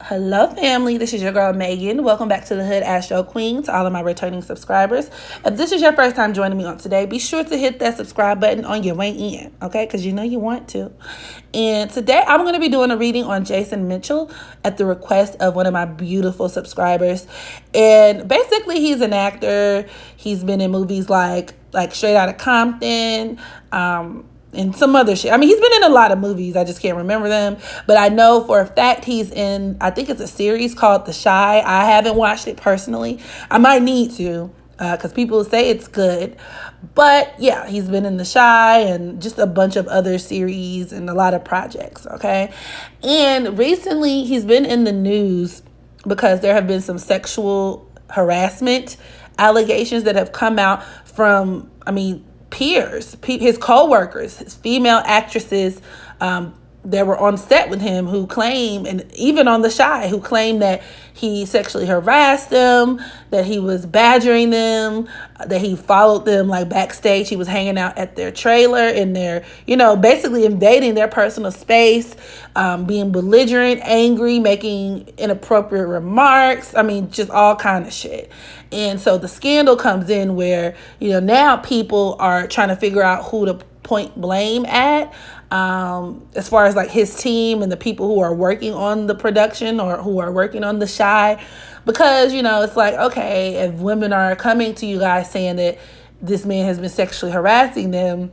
Hello, family. This is your girl, Megan. Welcome back to the Hood Astro Queen, to all of my returning subscribers. If this is your first time joining me on today, be sure to hit that subscribe button on your way in, okay? Because you know you want to. And today, I'm going to be doing a reading on Jason Mitchell at the request of one of my beautiful subscribers. And basically, he's an actor. He's been in movies like Straight Outta Compton, and some other shit. I mean, he's been in a lot of movies. I just can't remember them. But I know for a fact he's in, I think it's a series called The Chi. I haven't watched it personally. I might need to because people say it's good. But yeah, he's been in The Chi and just a bunch of other series and a lot of projects, okay? And recently he's been in the news because there have been some sexual harassment allegations that have come out from, peers, his co-workers, his female actresses that were on set with him who claim, and even on The Chi, who claimed that he sexually harassed them, that he was badgering them, that he followed them like backstage. He was hanging out at their trailer in their, basically invading their personal space, being belligerent, angry, making inappropriate remarks. I mean, just all kind of shit. And so the scandal comes in where, now people are trying to figure out who to point blame at, as far as like his team and the people who are working on the production or who are working on The Chi, because it's like, okay, if women are coming to you guys saying that this man has been sexually harassing them,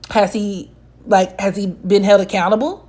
has he been held accountable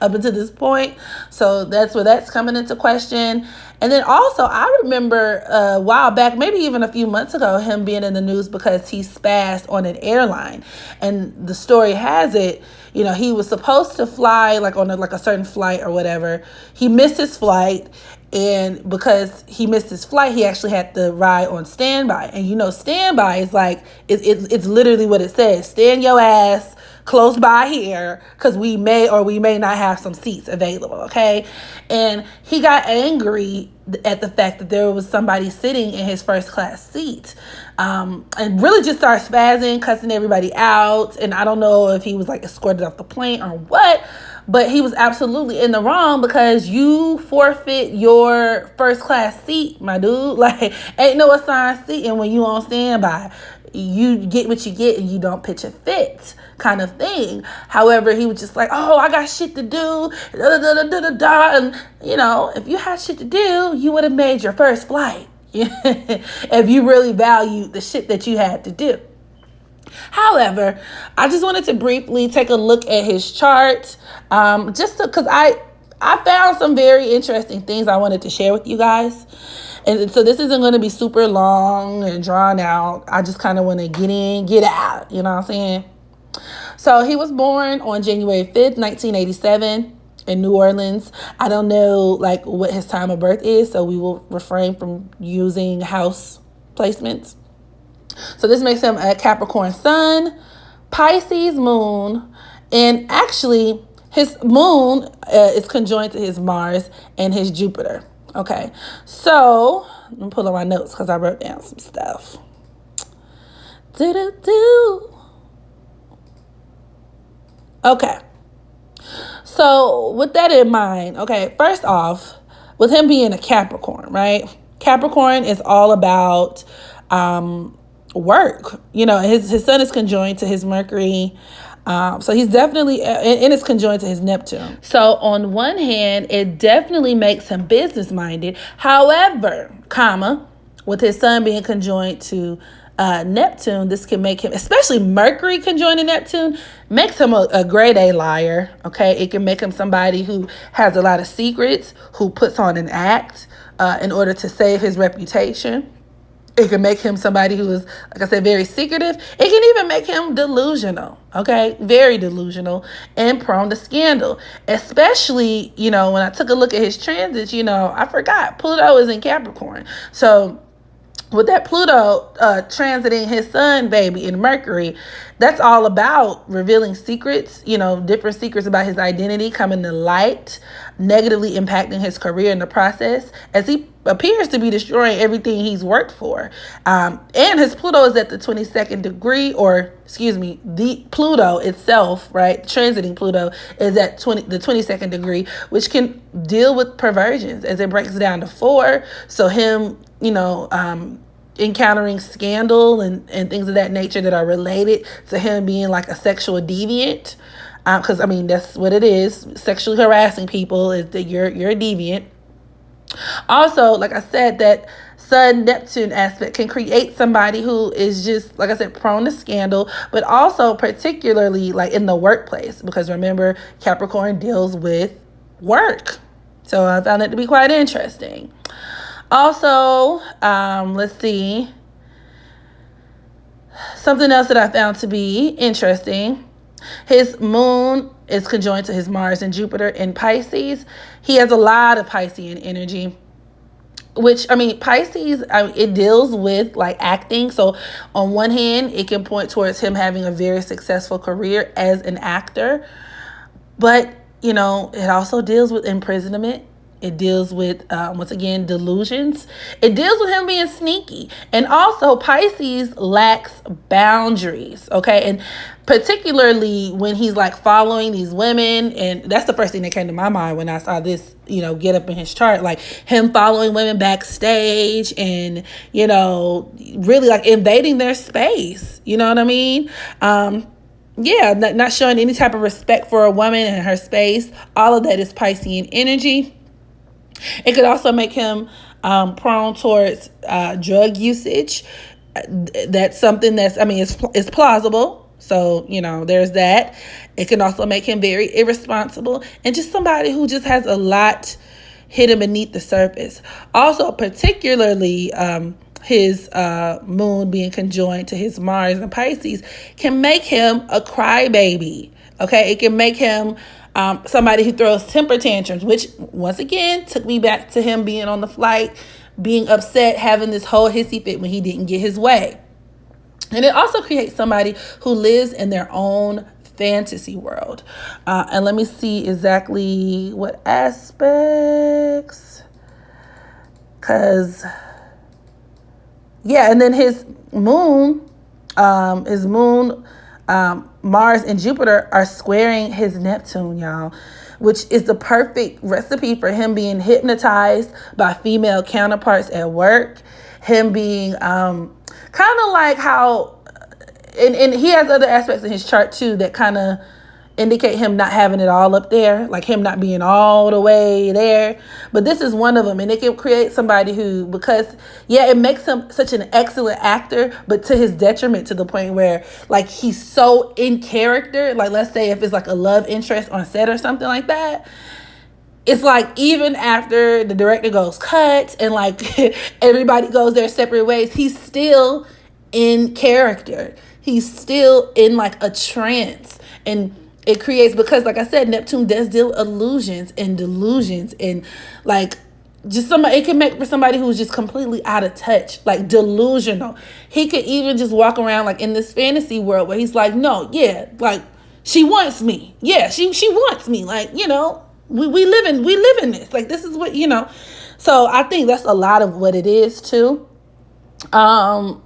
up until this point? So that's where that's coming into question. And then also, I remember a while back, maybe even a few months ago, him being in the news because he spazzed on an airline. And the story has it, he was supposed to fly like on a certain flight or whatever. He missed his flight. And because he missed his flight, he actually had to ride on standby. And standby is like, it's literally what it says. Stand your ass close by here because we may or we may not have some seats available, okay? And he got angry at the fact that there was somebody sitting in his first class seat, and really just started spazzing, cussing everybody out. And I don't know if he was like escorted off the plane or what, but he was absolutely in the wrong because you forfeit your first class seat, my dude. Like, ain't no assigned seat, and when you on standby, you get what you get and you don't pitch a fit kind of thing. However, he was just like, oh, I got shit to do, da, da, da, da, da, da. And if you had shit to do, you would have made your first flight if you really valued the shit that you had to do. However, I just wanted to briefly take a look at his chart, because I found some very interesting things I wanted to share with you guys. And so this isn't going to be super long and drawn out. I just kind of want to get in, get out. You know what I'm saying? So he was born on January 5th, 1987 in New Orleans. I don't know what his time of birth is, so we will refrain from using house placements. So this makes him a Capricorn sun, Pisces moon, and actually his moon is conjoined to his Mars and his Jupiter. Okay, so let me pull up my notes because I wrote down some stuff. Okay, so with that in mind, okay, first off, with him being a Capricorn, right? Capricorn is all about work. His sun is conjoined to his Mercury. So he's definitely, and it's conjoined to his Neptune. So on one hand, it definitely makes him business minded. However, with his sun being conjoined to Neptune, this can make him, especially Mercury conjoined to Neptune, makes him a grade A liar. Okay, it can make him somebody who has a lot of secrets, who puts on an act in order to save his reputation. It can make him somebody who is, like I said, very secretive. It can even make him delusional, okay? Very delusional and prone to scandal. Especially, when I took a look at his transits, I forgot Pluto is in Capricorn. So with that Pluto transiting his sun, baby, in Mercury, that's all about revealing secrets, different secrets about his identity coming to light, negatively impacting his career in the process, as he appears to be destroying everything he's worked for. And his Pluto is at the 22nd degree, or excuse me, the Pluto itself, right? Transiting Pluto is at the 22nd degree, which can deal with perversions as it breaks down to 4. So him, encountering scandal and things of that nature that are related to him being like a sexual deviant. Because that's what it is. Sexually harassing people is that you're a deviant. Also, like I said, that Sun-Neptune aspect can create somebody who is just, like I said, prone to scandal, but also particularly like in the workplace, because remember, Capricorn deals with work. So I found that to be quite interesting. Also, let's see. Something else that I found to be interesting. His moon is conjoined to his Mars and Jupiter in Pisces. He has a lot of Piscean energy, which, Pisces, it deals with like acting. So on one hand, it can point towards him having a very successful career as an actor. But, it also deals with imprisonment. It deals with, once again, delusions. It deals with him being sneaky. And also, Pisces lacks boundaries, okay? And particularly when he's, like, following these women. And that's the first thing that came to my mind when I saw this, get up in his chart. Like, him following women backstage and, really, like, invading their space. You know what I mean? Not showing any type of respect for a woman and her space. All of that is Piscean energy. It could also make him prone towards drug usage. That's something that's, it's plausible. So, there's that. It can also make him very irresponsible and just somebody who just has a lot hidden beneath the surface. Also, particularly his moon being conjoined to his Mars and Pisces can make him a crybaby. Okay, it can make him somebody who throws temper tantrums, which once again took me back to him being on the flight, being upset, having this whole hissy fit when he didn't get his way. And it also creates somebody who lives in their own fantasy world. And let me see exactly what aspects. And then his moon, Mars and Jupiter are squaring his Neptune, y'all, which is the perfect recipe for him being hypnotized by female counterparts at work. Him being kind of like how, and he has other aspects in his chart too that kind of indicate him not having it all up there, like him not being all the way there. But this is one of them, and it can create somebody who, because it makes him such an excellent actor, but to his detriment, to the point where like he's so in character. Like, let's say if it's like a love interest on set or something like that, it's like even after the director goes cut and like everybody goes their separate ways, he's still in character. He's still in like a trance. And it creates, because like I said, Neptune does deal with illusions and delusions, and like just somebody, it can make for somebody who's just completely out of touch, like delusional. He could even just walk around like in this fantasy world where he's like, no, like she wants me. Yeah, she wants me. Like, we live in this. Like, this is what, So I think that's a lot of what it is too. And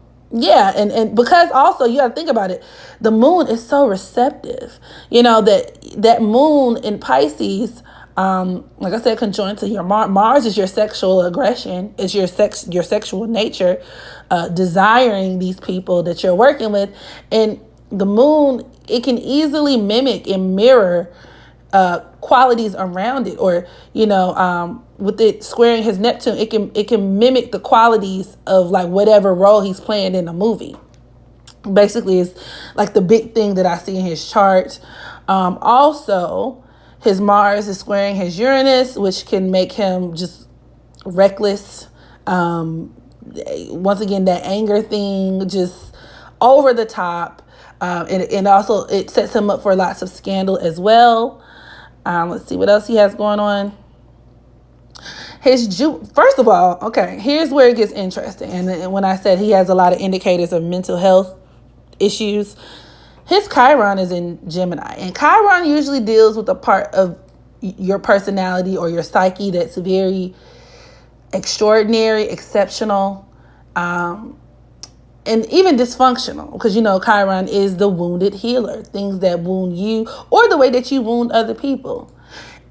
because also you got to think about it, the moon is so receptive, that moon in Pisces, like I said, conjoined to your Mars is your sexual aggression, is your sexual nature, desiring these people that you're working with. And the moon, it can easily mimic and mirror qualities around it, or with it squaring his Neptune, it can mimic the qualities of like whatever role he's playing in a movie. Basically, it's like the big thing that I see in his chart. Also, his Mars is squaring his Uranus, which can make him just reckless. Once again, that anger thing, just over the top, and also it sets him up for lots of scandal as well. Let's see what else he has going on. First of all, okay, here's where it gets interesting. And when I said he has a lot of indicators of mental health issues, His Chiron is in Gemini, and Chiron usually deals with a part of your personality or your psyche that's very extraordinary, exceptional, and even dysfunctional, because Chiron is the wounded healer, things that wound you or the way that you wound other people.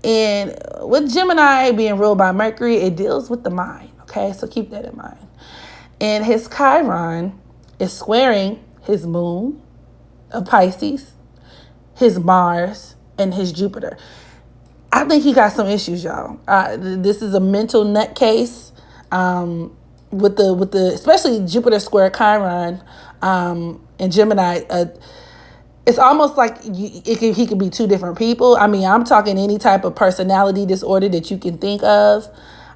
And with Gemini being ruled by Mercury, it deals with the mind. Okay, so keep that in mind. And his Chiron is squaring his moon of Pisces, his Mars, and his Jupiter. I think he got some issues, y'all. This is a mental nutcase. With the especially Jupiter square Chiron and Gemini, it's almost like he could be two different people. I mean, I'm talking any type of personality disorder that you can think of.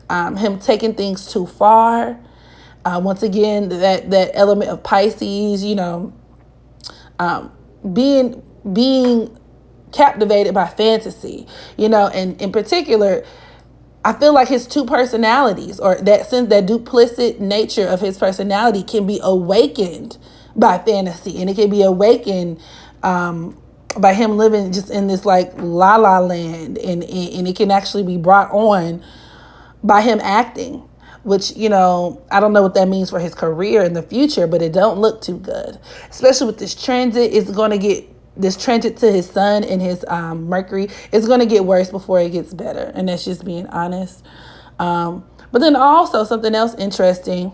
Him taking things too far. Once again, that element of Pisces, being captivated by fantasy, and in particular, I feel like his two personalities, or that sense, that duplicit nature of his personality, can be awakened by fantasy, and it can be awakened by him living just in this like la la land, and it can actually be brought on by him acting, which I don't know what that means for his career in the future, but it don't look too good, especially with this transit. It's going to get this transit to his sun and his Mercury. It's going to get worse before it gets better, and that's just being honest. But then also something else interesting,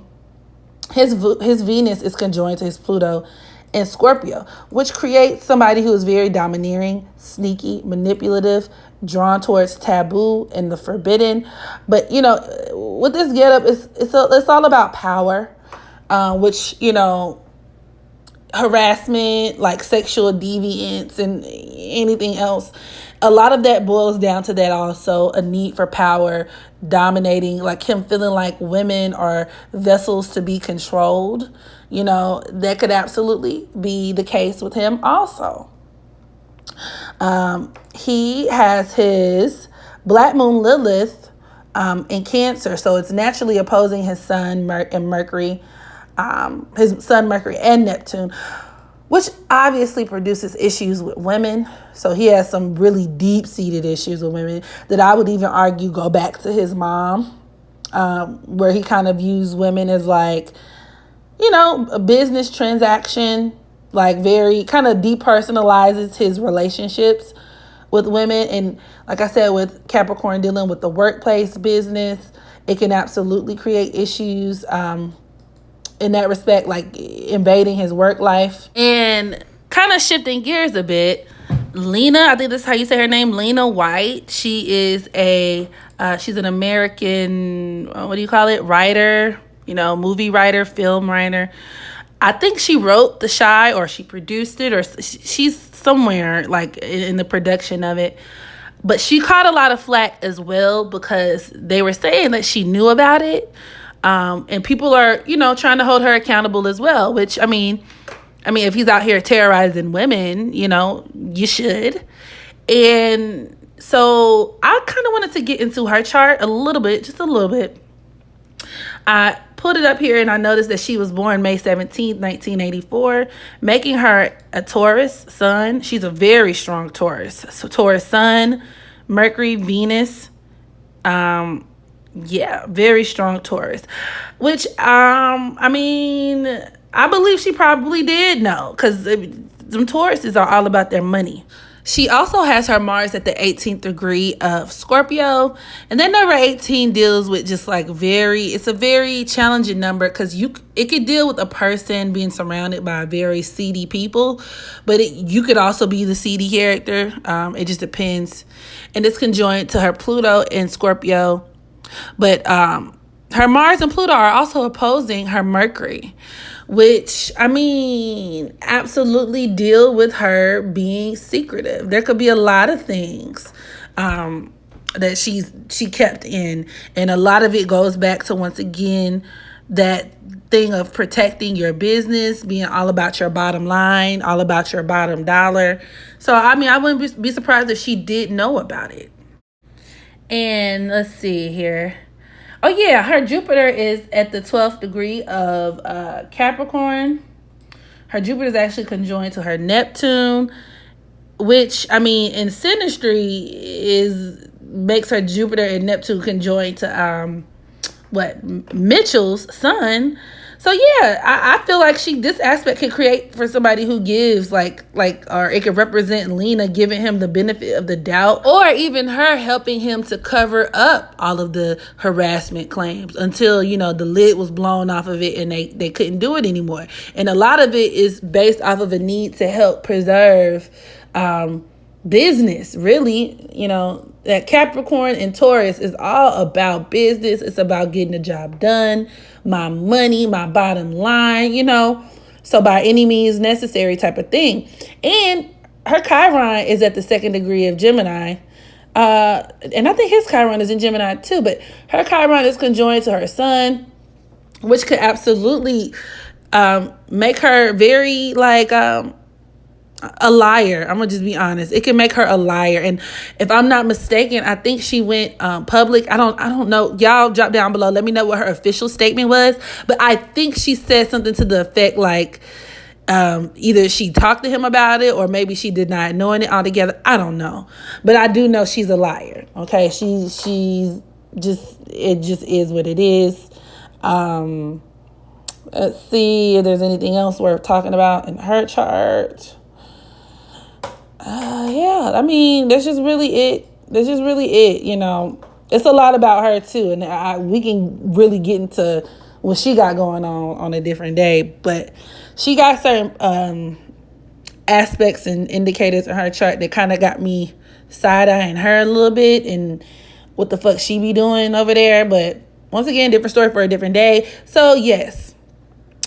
his Venus is conjoined to his Pluto in Scorpio, which creates somebody who is very domineering, sneaky, manipulative, drawn towards taboo and the forbidden. But with this getup, it's all about power, which harassment, like sexual deviance and anything else. A lot of that boils down to that also, a need for power, dominating, like him feeling like women are vessels to be controlled. That could absolutely be the case with him also. He has his Black Moon Lilith in Cancer, so it's naturally opposing his Sun and Mercury, his Sun, Mercury, and Neptune, which obviously produces issues with women. So he has some really deep-seated issues with women that I would even argue go back to his mom, where he kind of views women as like, a business transaction, like very kind of depersonalizes his relationships with women. And like I said, with Capricorn dealing with the workplace business, it can absolutely create issues in that respect, like invading his work life. And kind of shifting gears a bit, Lena, I think that's how you say her name, Lena White. She is she's an American, what do you call it, writer, movie writer, film writer. I think she wrote The Chi, or she produced it, or she's somewhere like in the production of it. But she caught a lot of flack as well, because they were saying that she knew about it. And people are, trying to hold her accountable as well, which, I mean, if he's out here terrorizing women, you should. And so I kind of wanted to get into her chart a little bit, just a little bit. I pulled it up here and I noticed that she was born May 17th, 1984, making her a Taurus sun. She's a very strong Taurus. So Taurus sun, Mercury, Venus, very strong Taurus, which, I believe she probably did know, because them Tauruses are all about their money. She also has her Mars at the 18th degree of Scorpio. And then number 18 deals with just like it's a very challenging number, because it could deal with a person being surrounded by very seedy people, but you could also be the seedy character. It just depends. And it's conjoined to her Pluto in Scorpio. But her Mars and Pluto are also opposing her Mercury, which, absolutely deal with her being secretive. There could be a lot of things that she kept in. And a lot of it goes back to, once again, that thing of protecting your business, being all about your bottom line, all about your bottom dollar. So, I wouldn't be surprised if she did know about it. And let's see here. Oh, yeah, her Jupiter is at the 12th degree of Capricorn. Her Jupiter is actually conjoined to her Neptune, which, I mean, in synastry makes her Jupiter and Neptune conjoined to Mitchell's sun. So yeah, I feel like this aspect can create for somebody who gives or it could represent Lena giving him the benefit of the doubt, or even her helping him to cover up all of the harassment claims until, the lid was blown off of it and they couldn't do it anymore. And a lot of it is based off of a need to help preserve business, really. That Capricorn and Taurus is all about business. It's about getting the job done, my money, my bottom line, so by any means necessary type of thing. And her Chiron is at the 2nd degree of Gemini. And I think his Chiron is in Gemini too, but her Chiron is conjoined to her sun, which could absolutely make her very a liar. I'm gonna just be honest. It can make her a liar. And if I'm not mistaken, I think she went public. I don't know. Y'all drop down below. Let me know what her official statement was. But I think she said something to the effect either she talked to him about it or maybe she did not knowing it altogether. I don't know. But I do know she's a liar. Okay. It just is what it is. Let's see if there's anything else worth talking about in her chart. Yeah, I mean, that's just really it. It's a lot about her too. And we can really get into what she got going on a different day. But she got certain aspects and indicators in her chart that kind of got me side-eyeing her a little bit and what the fuck she be doing over there. But once again, different story for a different day. So yes,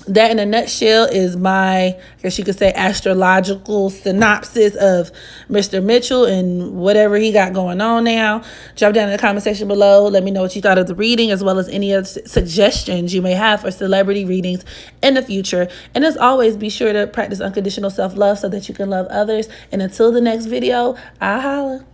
that in a nutshell is my, I guess you could say, astrological synopsis of Mr. Mitchell and whatever he got going on now. Drop down in the comment section below. Let me know what you thought of the reading, as well as any other suggestions you may have for celebrity readings in the future. And as always, be sure to practice unconditional self-love so that you can love others. And until the next video, I'll holla.